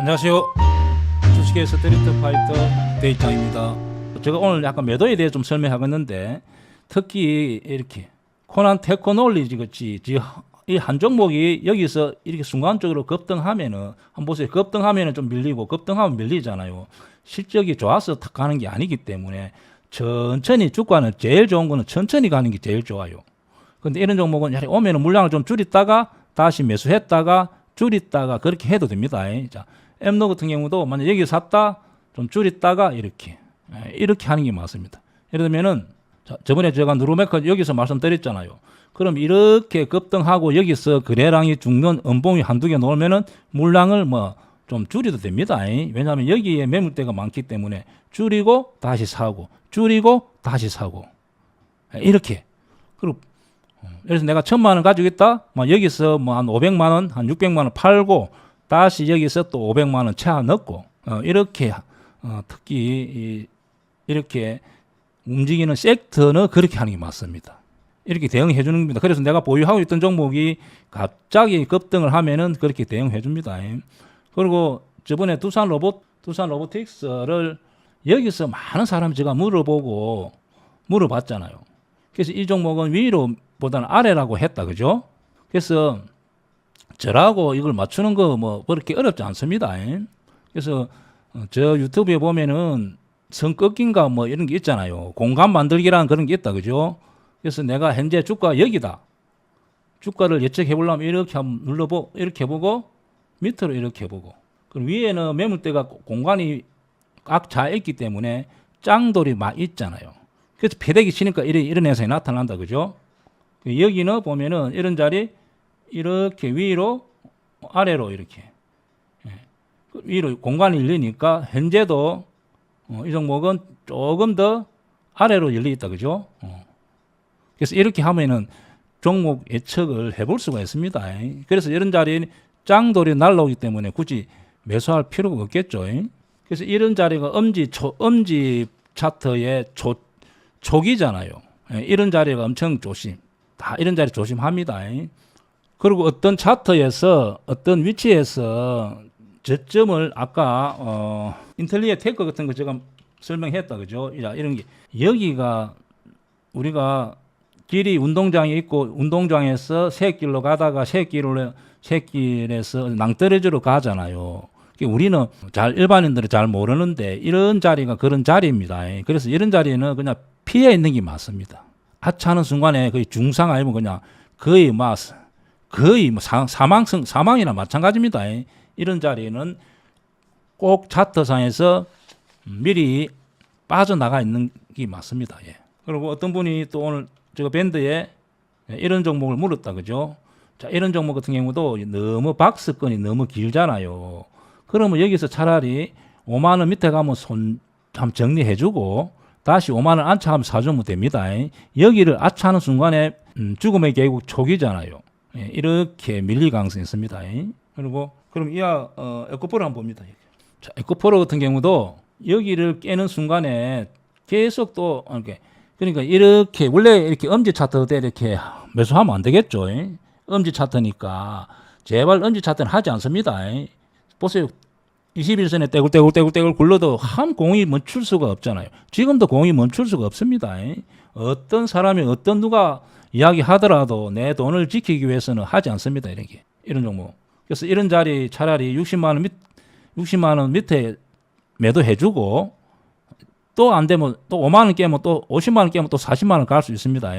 안녕하세요. 주식의 스트리트 파이터 대입장입니다. 제가 오늘 약간 매도에 대해 좀 설명하겠는데, 특히 이렇게 코난 테크놀로지 같이 이 한 종목이 여기서 이렇게 순간적으로 급등하면은, 한번 보세요. 급등하면은 좀 밀리고 급등하면 밀리잖아요. 실적이 좋아서 탁 가는 게 아니기 때문에 천천히, 주가는 제일 좋은 거는 천천히 가는 게 제일 좋아요. 근데 이런 종목은 오면은 물량을 좀 줄였다가 다시 매수했다가 줄였다가 그렇게 해도 됩니다. 자, 엠노 같은 경우도 만약 여기 샀다 좀 줄였다가 이렇게 하는 게 맞습니다. 예를 들면은 저번에 제가 누르메커 여기서 말씀드렸잖아요. 그럼 이렇게 급등하고 여기서 거래량이 죽는 음봉이 한두 개 놓으면은 물량을 뭐 좀 줄여도 됩니다. 왜냐하면 여기에 매물대가 많기 때문에 줄이고 다시 사고 줄이고 다시 사고 이렇게. 그리고 그래서 내가 1,000만 원 가지고 있다. 뭐 여기서 뭐 한 500만 원, 한 600만 원 팔고 다시 여기서 또 500만 원 채워 넣고 이렇게 특히 이렇게 움직이는 섹터는 그렇게 하는 게 맞습니다. 이렇게 대응해 주는 겁니다. 그래서 내가 보유하고 있던 종목이 갑자기 급등을 하면은 그렇게 대응해 줍니다. 그리고 저번에 두산 로보틱스를 여기서 많은 사람이 제가 물어봤잖아요. 그래서 이 종목은 위로 보다는 아래라고 했다. 그죠? 그래서 저라고 이걸 맞추는 거 뭐 그렇게 어렵지 않습니다. 그래서 저 유튜브에 보면은 선꺾기인가 뭐 이런 게 있잖아요. 공간 만들기라는 그런 게 있다. 그죠? 그래서 내가 현재 주가 여기다. 주가를 예측해 보려면 이렇게 한번 이렇게 보고 밑으로 이렇게 보고. 그럼 위에는 매물대가 공간이 꽉 차 있기 때문에 짱돌이 막 있잖아요. 그래서 패대기 치니까 이런 현상이 나타난다. 그죠? 여기는 보면은 이런 자리 이렇게 위로 아래로 이렇게 위로 공간이 열리니까 현재도 이 종목은 조금 더 아래로 열려 있다. 그죠? 그래서 이렇게 하면은 종목 예측을 해볼 수가 있습니다. 그래서 이런 자리에 짱돌이 날라오기 때문에 굳이 매수할 필요가 없겠죠. 그래서 이런 자리가 엄지 차트의 초기잖아요. 이런 자리가 엄청 다 이런 자리 조심합니다. 그리고 어떤 차트에서 어떤 위치에서 저점을 아까 인텔리아 테크 같은 거 제가 설명했다. 그죠? 이런 게 여기가 우리가 길이 운동장에 있고 운동장에서 새길로 가다가 새길에서 낭떠러지로 가잖아요. 우리는 일반인들은 잘 모르는데 이런 자리가 그런 자리입니다. 그래서 이런 자리는 그냥 피해 있는 게 맞습니다. 하차하는 순간에 거의 중상 아니면 그냥 거의 뭐 사망이나 마찬가지입니다. 이런 자리는 꼭 차트상에서 미리 빠져나가 있는 게 맞습니다. 그리고 어떤 분이 또 오늘 저 밴드에 이런 종목을 물었다. 그죠? 자, 이런 종목 같은 경우도 너무 박스권이 너무 길잖아요. 그러면 여기서 차라리 5만 원 밑에 가면 손 좀 정리해주고 다시 5만 원 안착하면 사주면 됩니다. 여기를 아차하는 순간에 죽음의 계곡 초기잖아요. 이렇게 밀릴 가능성이 있습니다. 그리고 그럼 이하 에코프로 한번 봅니다. 자, 에코프로 같은 경우도 여기를 깨는 순간에 계속 또 그러니까 이렇게 원래 이렇게 엄지 차트 때 이렇게 매수하면 안 되겠죠. 엄지 차트니까 제발 엄지 차트는 하지 않습니다. 보세요. 21선에 떼굴 굴러도 한 공이 멈출 수가 없잖아요. 지금도 공이 멈출 수가 없습니다. 어떤 사람이 누가 이야기하더라도 내 돈을 지키기 위해서는 하지 않습니다. 이런 종목. 그래서 이런 자리 차라리 60만 원 밑에 매도해주고 또 안 되면 또 5만 원 깨면 또 50만 원 깨면 또 40만 원 갈 수 있습니다.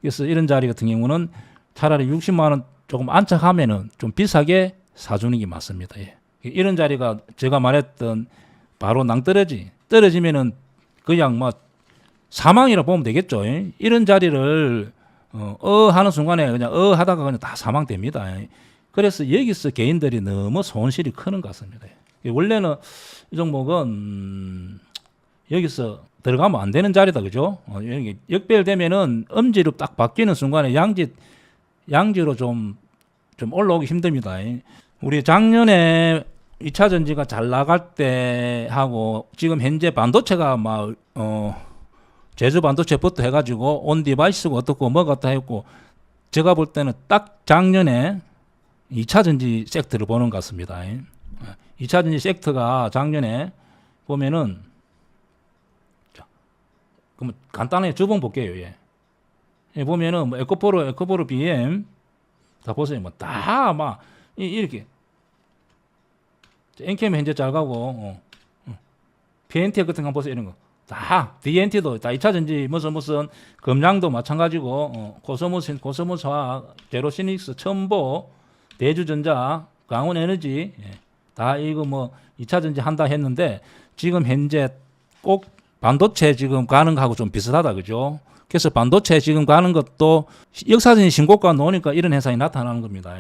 그래서 이런 자리 같은 경우는 차라리 60만 원 조금 안착하면은 좀 비싸게 사주는 게 맞습니다. 이런 자리가 제가 말했던 바로 떨어지면은 그냥 뭐 사망이라 보면 되겠죠. 이런 자리를 하는 순간에 그냥 하다가 그냥 다 사망됩니다. 그래서 여기서 개인들이 너무 손실이 크는 것 같습니다. 원래는 이 종목은 여기서 들어가면 안 되는 자리다. 그죠? 역별되면은 엄지로 딱 바뀌는 순간에 양지로 좀 올라오기 힘듭니다. 우리 작년에 2차 전지가 잘 나갈 때 하고 지금 현재 반도체가 막 제조 반도체부터 해가지고 온 디바이스가 어떻고 뭐가 어떻다 했고 제가 볼 때는 딱 작년에 2차 전지 섹터를 보는 것 같습니다. 2차전지 섹터가 작년에 보면은, 자, 그럼 간단하게 주봉 볼게요. 예. 예, 보면은 뭐 에코포로 BM 다 보세요. 뭐 다 막 이렇게 NKM 현재 잘 가고 PNT 같은 거 보세요. 이런 거 다 DNT도 다 2차 전지 무슨 금량도 마찬가지고 코스모스화학, 제로시닉스, 첨보, 대주전자, 강원에너지 다 이거 뭐 2차 전지 한다 했는데 지금 현재 꼭 반도체 지금 가는 거하고 좀 비슷하다 그죠? 그래서 반도체 지금 가는 것도 역사적인 신고가 나오니까 이런 현상이 나타나는 겁니다.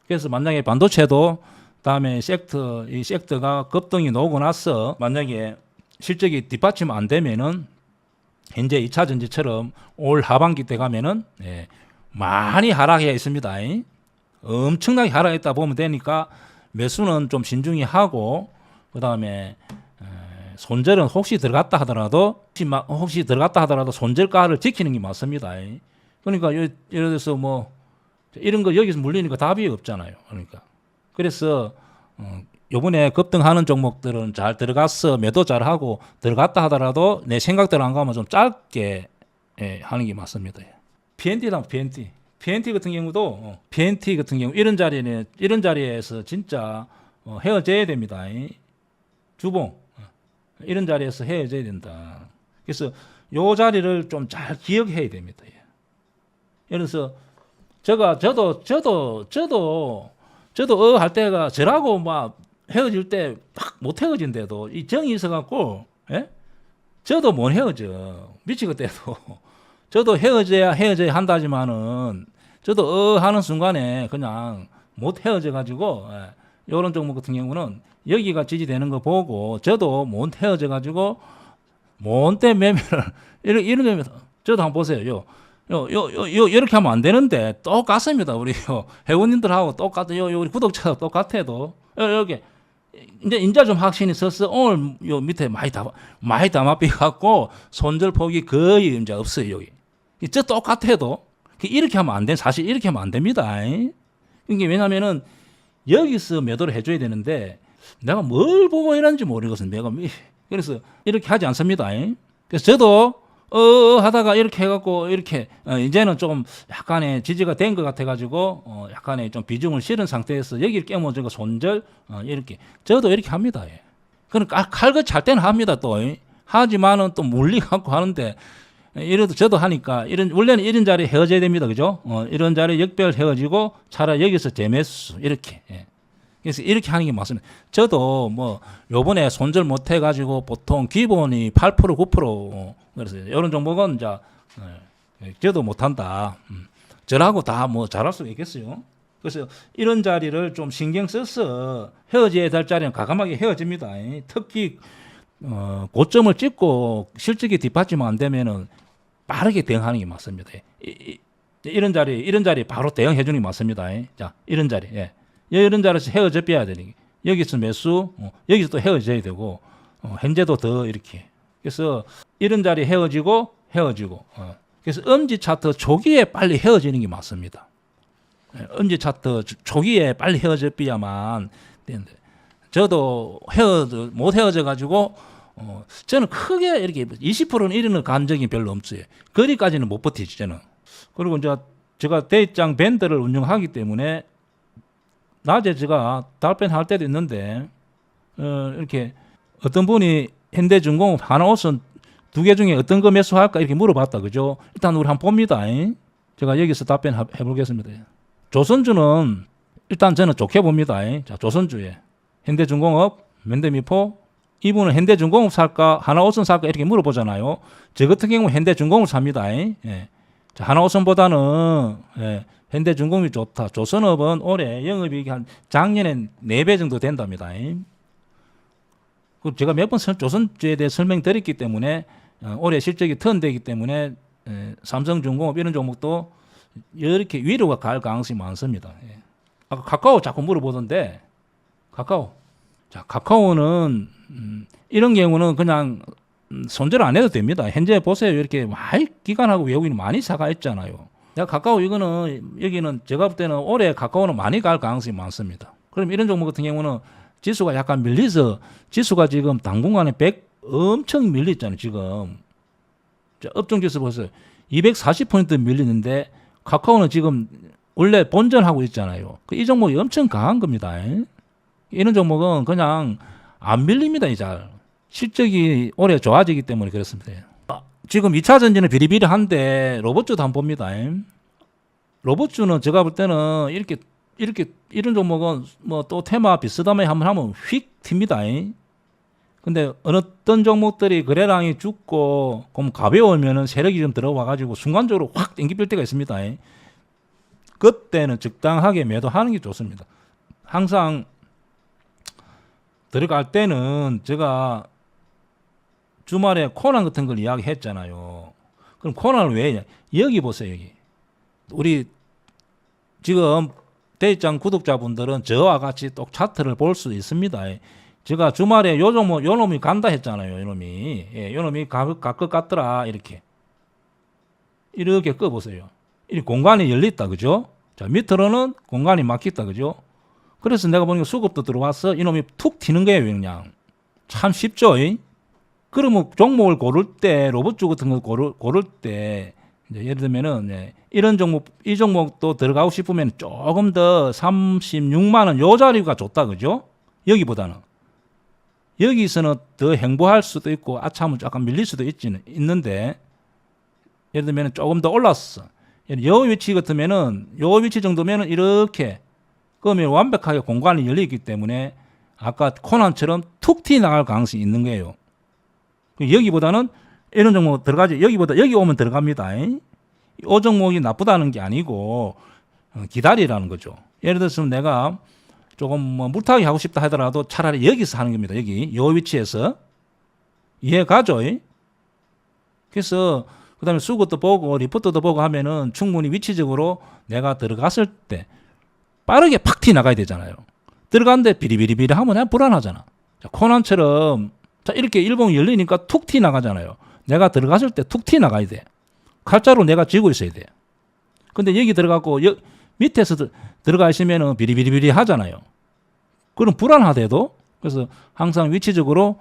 그래서 만약에 반도체도 다음에 이 섹터가 급등이 나오고 나서 만약에 실적이 뒷받침 안 되면은 현재 2차 전지처럼 올 하반기 때 가면은 많이 하락해 있습니다. 엄청나게 하락했다 보면 되니까 매수는 좀 신중히 하고 그 다음에 손절은 혹시 들어갔다 하더라도 손절가를 지키는 게 맞습니다. 그러니까 예를 들어서 뭐 이런 거 여기서 물리니까 답이 없잖아요. 그러니까 그래서 요번에 급등하는 종목들은 잘 들어갔어 매도 잘하고 들어갔다 하더라도 내 생각대로 안 가면 좀 짧게 하는 게 맞습니다. PNT 같은 경우도 PNT 같은 경우 이런 자리에서 진짜 헤어져야 됩니다. 주봉 이런 자리에서 헤어져야 된다. 그래서 요 자리를 좀 잘 기억해야 됩니다. 예를 들어서 저도 할 때가 저라고 막 헤어질 때 막 못 헤어진대도 이 정이 있어갖고 저도 못 헤어져 미치겠대도 저도 헤어져야 한다지만은 저도 하는 순간에 그냥 못 헤어져 가지고 이런 종목 같은 경우는 여기가 지지되는 거 보고 저도 못 헤어져 가지고 몬때 매매를 이런 저도 한번 보세요. 이렇게 하면 안 되는데 똑같습니다. 우리 회원님들하고 똑같아요. 우리 구독자도 똑같아도 여기 이제 인자 좀 확신이 있어서 오늘 요 밑에 많이 담아비 갖고 손절 폭이 거의 이제 없어요. 여기 저 똑같아도 이렇게 하면 안 돼. 사실 이렇게 하면 안 됩니다. 이게 왜냐면은 여기서 매도를 해줘야 되는데 내가 뭘 보고 이런지 모르겠어요. 그래서 이렇게 하지 않습니다. 그래서 저도 하다가 이렇게 해갖고 이렇게 이제는 좀 약간의 지지가 된 것 같아가지고 약간의 좀 비중을 실은 상태에서 여기를 깨물어주고 손절 이렇게 저도 이렇게 합니다. 그러니까 칼같이 할 때는 합니다. 또 하지만은 또 물리갖고 하는데 이래도 저도 하니까 원래는 이런 자리에 헤어져야 됩니다. 그죠? 이런 자리에 역별 헤어지고 차라리 여기서 재매수 이렇게. 그래서 이렇게 하는 게 맞습니다. 저도 뭐 요번에 손절 못 해가지고 보통 기본이 8% 9% 그래서 이런 종목은 이제 저도 못한다. 저라고 다 뭐 잘할 수가 있겠어요. 그래서 이런 자리를 좀 신경 써서 헤어져야 될 자리는 과감하게 헤어집니다. 특히 고점을 찍고 실적이 뒷받침 안 되면은 빠르게 대응하는 게 맞습니다. 이런 자리 바로 대응해 주는 게 맞습니다. 자, 이런 자리. 이런 자리에서 헤어져 빼야 되는 게 여기서 매수, 여기서 또 헤어져야 되고 현재도 더 이렇게. 그래서 이런 자리 헤어지고 그래서 엄지 차트 초기에 빨리 헤어지는 게 맞습니다. 엄지 차트 초기에 빨리 헤어져 빼야만 되는데 저도 못 헤어져 가지고 저는 크게 이렇게 20%는 이르는 간 적이 별로 없어요. 거기까지는 못 버티지 저는. 그리고 이제 제가 대입장 밴드를 운영하기 때문에 낮에 제가 답변 할 때도 있는데 이렇게 어떤 분이 현대중공업 하나오선 2개 중에 어떤 거 매수할까 이렇게 물어봤다 그죠? 일단 우리 한번 봅니다. 제가 여기서 답변해 보겠습니다. 조선주는 일단 저는 좋게 봅니다. 자, 조선주에 현대중공업, 현대미포 이분은 현대중공업 살까 하나오선 살까 이렇게 물어보잖아요. 저 같은 경우 현대중공업 삽니다. 자, 하나오선보다는 현대중공업이 좋다. 조선업은 올해 영업이익이 한 작년에 4배 정도 된답니다. 제가 몇 번 조선주에 대해 설명드렸기 때문에 올해 실적이 턴되기 때문에 삼성중공업 이런 종목도 이렇게 위로가 갈 가능성이 많습니다. 아까 카카오 자꾸 물어보던데 카카오는 이런 경우는 그냥 손절 안 해도 됩니다. 현재 보세요. 이렇게 많이 기관하고 외국인이 많이 사가 있잖아요. 카카오 여기는 제가 볼 때는 올해 카카오는 많이 갈 가능성이 많습니다. 그럼 이런 종목 같은 경우는 지수가 약간 밀려서 지수가 지금 당분간에 100 엄청 밀렸잖아요. 지금 업종지수 보세요. 240포인트 밀리는데 카카오는 지금 원래 본전하고 있잖아요. 이 종목이 엄청 강한 겁니다. 이런 종목은 그냥 안 밀립니다. 잘 실적이 올해 좋아지기 때문에 그렇습니다. 지금 2차 전지는 비리비리한데 로봇주도 한번 봅니다. 로봇주는 제가 볼 때는 이렇게 이런 종목은 뭐 또 테마 비슷하면 한번 하면 휙 튑니다. 근데 어떤 종목들이 거래량이 죽고 그럼 가벼우면은 세력이 좀 들어와 가지고 순간적으로 확 땡기빌 때가 있습니다. 그때는 적당하게 매도하는 게 좋습니다. 항상 들어갈 때는 제가 주말에 코난 같은 걸 이야기했잖아요. 그럼 코난을 왜 했냐? 여기 보세요. 여기 우리 지금 대입장 구독자분들은 저와 같이 또 차트를 볼 수 있습니다. 제가 주말에 요 놈이 간다 했잖아요. 요 놈이 갈 것 같더라. 이렇게 꺼보세요. 이 공간이 열렸다. 그죠? 자, 밑으로는 공간이 막혔다. 그죠? 그래서 내가 보니까 수급도 들어와서 이놈이 툭 튀는 거예요. 그냥. 참 쉽죠? 그러면 종목을 고를 때, 로봇주 같은 거 고를 때, 이제 예를 들면은, 이런 종목, 이 종목도 들어가고 싶으면 조금 더 36만원 요 자리가 좋다. 그죠? 여기보다는. 여기서는 더 행보할 수도 있고, 아참은 약간 밀릴 수도 있는데, 예를 들면 조금 더 올랐어. 요 위치 같으면은, 요 위치 정도면은 이렇게, 그러면 완벽하게 공간이 열리기 때문에, 아까 코난처럼 툭 튀어 나갈 가능성이 있는 거예요. 여기보다는 이런 종목 들어가지. 여기 오면 들어갑니다. 이 종목이 나쁘다는 게 아니고 기다리라는 거죠. 예를 들어서 내가 조금 물타기 하고 싶다 하더라도 차라리 여기서 하는 겁니다. 여기 요 위치에서 이해 가죠? 그래서 그다음에 수급도 보고 리포트도 보고 하면은 충분히 위치적으로 내가 들어갔을 때 빠르게 팍 튀어 나가야 되잖아요. 들어갔는데 비리비리비리 하면 그냥 불안하잖아. 자, 코난처럼 자, 이렇게 일봉이 열리니까 툭 튀어 나가잖아요. 내가 들어갔을 때 툭 튀어 나가야 돼. 칼자루 내가 쥐고 있어야 돼. 근데 여기 들어가고 밑에서 들어가 있으면은 비리비리비리 하잖아요. 그럼 불안하대도. 그래서 항상 위치적으로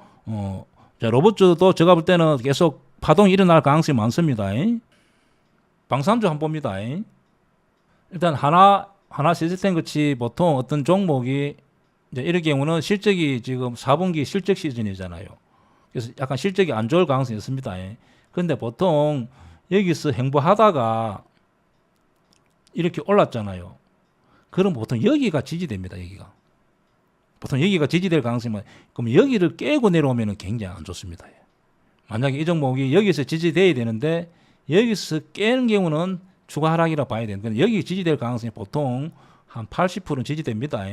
자, 로봇주도 제가 볼 때는 계속 파동이 일어날 가능성이 많습니다. 방산주 한번 봅니다. 일단 하나 시스템 같이 보통 어떤 종목이 이제 이럴 경우는 실적이 지금 4분기 실적 시즌이잖아요. 그래서 약간 실적이 안 좋을 가능성이 있습니다. 그런데 보통 여기서 행보하다가 이렇게 올랐잖아요. 그럼 보통 여기가 지지됩니다. 여기가. 보통 여기가 지지될 가능성이 많아요. 그럼 여기를 깨고 내려오면 굉장히 안 좋습니다. 만약에 이 종목이 여기서 지지돼야 되는데 여기서 깨는 경우는 추가 하락이라 봐야 되는데 여기 지지될 가능성이 보통 한 80%는 지지됩니다.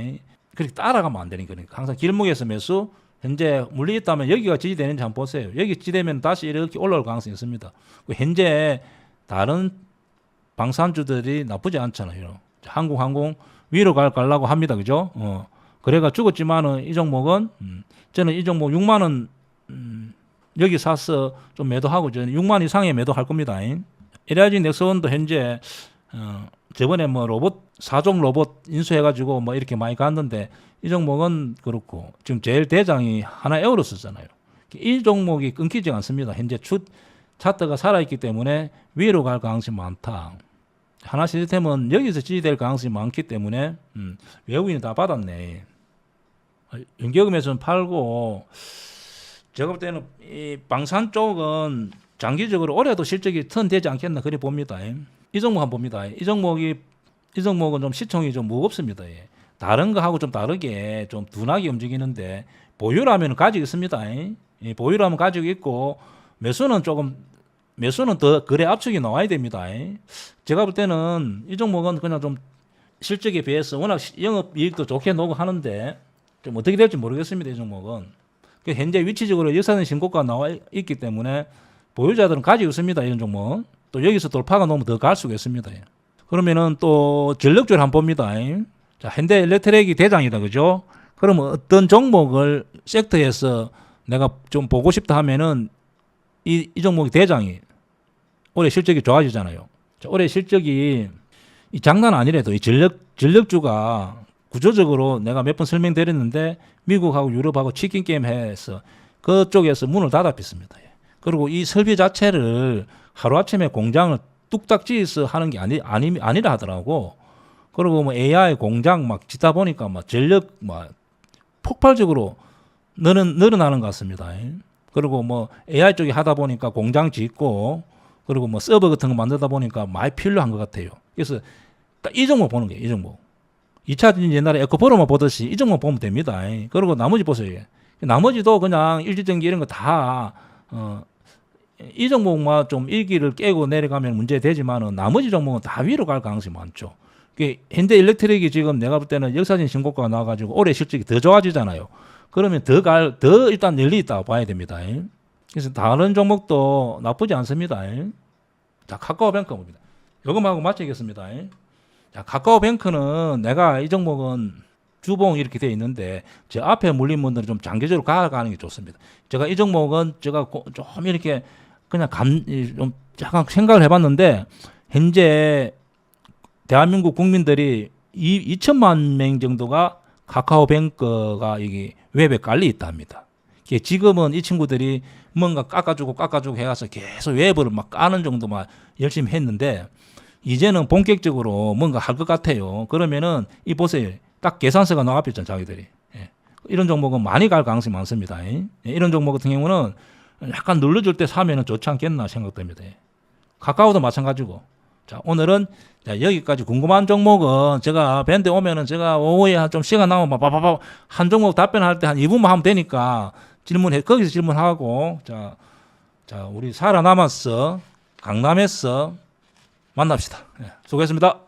그렇게 따라가면 안 되는 거니까 항상 길목에서 매수 현재 물리있다면 여기가 지지되는지 한번 보세요. 여기 지지되면 다시 이렇게 올라올 가능성이 있습니다. 현재 다른 방산주들이 나쁘지 않잖아요. 한국항공 위로 가려고 합니다. 그죠? 거래가 죽었지만은 이 종목은 저는 이 종목 6만 원 여기 사서 좀 매도하고 저는 6만 이상에 매도할 겁니다. LIG 넥슨도 현재 저번에 뭐 로봇 4종 로봇 인수해가지고 뭐 이렇게 많이 갔는데 이 종목은 그렇고 지금 제일 대장이 하나 에어로스잖아요. 이 종목이 끊기지 않습니다. 현재 차트가 살아있기 때문에 위로 갈 가능성이 많다. 하나 시스템은 여기서 지지될 가능성이 많기 때문에 외국인이 다 받았네. 연계금에서는 팔고 제가 볼 때는 이 방산 쪽은 장기적으로 올해도 실적이 턴되지 않겠나 그래 봅니다. 이 종목 한번 봅니다. 이 종목은 좀 시총이 좀 무겁습니다. 다른 거하고 좀 다르게 좀 둔하게 움직이는데 보유라면 가지고 있습니다. 보유라면 가지고 있고 매수는 더 거래 압축이 나와야 됩니다. 제가 볼 때는 이 종목은 그냥 좀 실적에 비해서 워낙 영업이익도 좋게 나오고 하는데 좀 어떻게 될지 모르겠습니다. 이 종목은 현재 위치적으로 역사적인 신고가 나와 있기 때문에 보유자들은 가지고 있습니다. 이런 종목. 또 여기서 돌파가 너무 더 갈 수가 있습니다. 그러면은 또 전력주를 한번 봅니다. 자, 현대일렉트릭이 대장이다. 그죠? 그러면 어떤 종목을 섹터에서 내가 좀 보고 싶다 하면은 이 종목이 대장이 올해 실적이 좋아지잖아요. 자, 올해 실적이 이 장난 아니래도 이 전력주가 구조적으로 내가 몇 번 설명드렸는데 미국하고 유럽하고 치킨 게임 해서 그쪽에서 문을 닫아pis습니다. 예. 그리고 이 설비 자체를 하루아침에 공장을 뚝딱 지어서 하는 게 아니라 하더라고. 그리고 뭐 AI 공장 막 짓다 보니까 막 전력 막 폭발적으로 늘어나는 것 같습니다. 예. 그리고 뭐 AI 쪽에 하다 보니까 공장 짓고 그리고 뭐 서버 같은 거 만들다 보니까 많이 필요한 것 같아요. 그래서 딱 이 종목 보는 거예요. 이 종목. 2차 옛날에 에코프로만 보듯이 이 종목 보면 됩니다. 그리고 나머지 보세요. 나머지도 그냥 일지전기 이런 거 다 이 종목만 좀 일기를 깨고 내려가면 문제 되지만은 나머지 종목은 다 위로 갈 가능성이 많죠. 현대 일렉트릭이 지금 내가 볼 때는 역사적인 신고가가 나와가지고 올해 실적이 더 좋아지잖아요. 그러면 더 일단 열리 있다고 봐야 됩니다. 그래서 다른 종목도 나쁘지 않습니다. 자, 카카오뱅크 봅니다. 요것하고 마치겠습니다. 자, 카카오뱅크는 내가 이 종목은 주봉 이렇게 되어 있는데 저 앞에 물린 분들은 좀 장기적으로 가는 게 좋습니다. 제가 이 종목은 제가 좀 이렇게 그냥 좀 약간 생각을 해봤는데 현재 대한민국 국민들이 2천만 명 정도가 카카오뱅크가 여기 웹에 깔려 있다 합니다. 지금은 이 친구들이 뭔가 깎아주고 해가서 계속 웹을 막 까는 정도만 열심히 했는데 이제는 본격적으로 뭔가 할 것 같아요. 그러면은 이 보세요. 딱 계산서가 나와있잖아요, 자기들이. 예. 이런 종목은 많이 갈 가능성이 많습니다. 예. 이런 종목 같은 경우는 약간 눌러줄 때 사면은 좋지 않겠나 생각됩니다. 예. 카카오도 마찬가지고. 자, 오늘은 여기까지. 궁금한 종목은 제가 밴드 오면은 제가 오후에 좀 시간 나오면 한 종목 답변할 때 한 2분만 하면 되니까 거기서 질문하고 자, 우리 살아남았어. 강남에서 만납시다. 예. 수고했습니다.